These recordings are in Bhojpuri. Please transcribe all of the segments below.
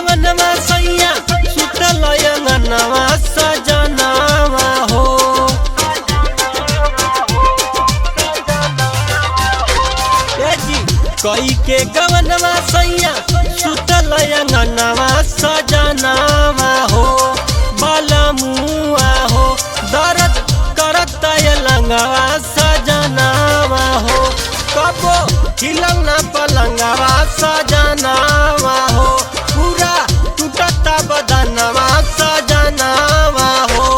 गवनवा सैया सुतल अंगनवा सजनावा हो। कई के गवनवा सैया सुतल अंगनवा सजनावा हो। बलमुआ हो दर्द करत लंगवा सजनावा हो। कबो हिलंगना पलंगवा सजनावा हो। पूरा टूटता बदनवा सजनावा हो।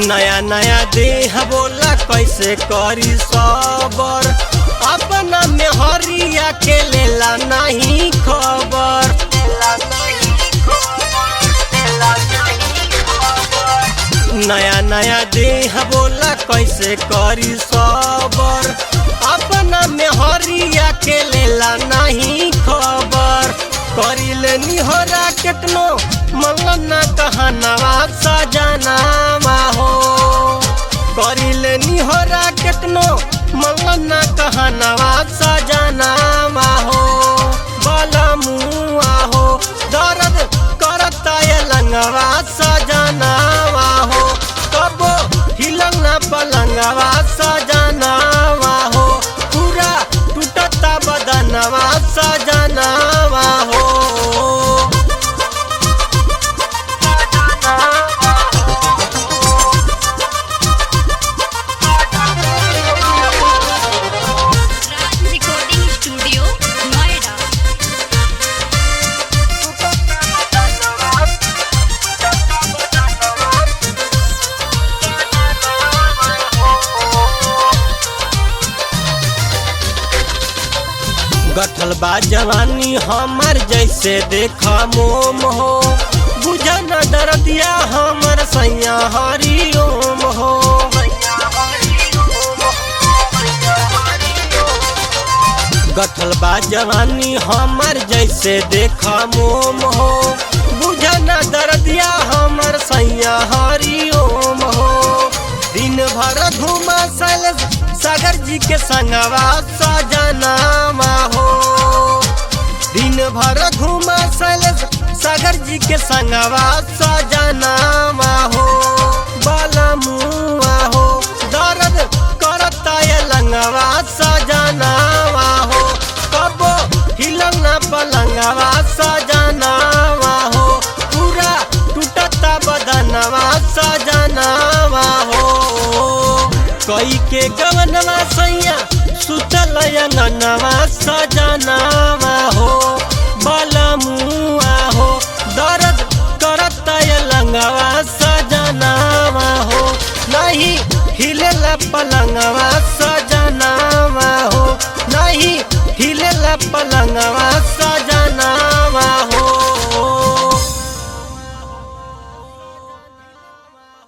नया नया देह बोला कैसे करी सबर। अपना में हरिया के लेला नहीं खबर। नया नया देह बोला कैसे करी सबर। अपना में हरिया के लेला नहीं खबर। करिले निहरा केतनो मंगना कहनावा सजनावा हो। करिले निहरा केतनो मंगना कहनावा सजनावा हो। बलमुआ हो दर्द करता लंगवा सजनावा हो। कबो हिलंगना पलंगवा सजनावा हो। पूरा टूटता बदनवा सजनावा हो। गठल बा जवानी हमर जैसे देखा मोम हो। बुझा न दर्दिया हमर सैया हरि ओम हो। गठल बा जवानी हमर जैसे देखा मोम हो। बुझा न दर्दिया हमर सैया हरि ओम हो। दिन भर घूमा सागर जी के संगवा सजनावा हो। दिन भर घूमा सागर जी के संगवा सजनावा हो। बलमुआ हो दर्द करता लंगवा सजनावा हो। कबो हिलंगना पलंगवा सजनावा हो। पूरा टूटता बदनवा सजनावा हो। कई के गवनवा सैया सुतल अंगनवा सजनावा हो। बलमुआ हो दर्द करता लंगवा सजनावा हो। नहीं हिलेला पलंगवा सजनावा हो। नहीं हिलेला पलंग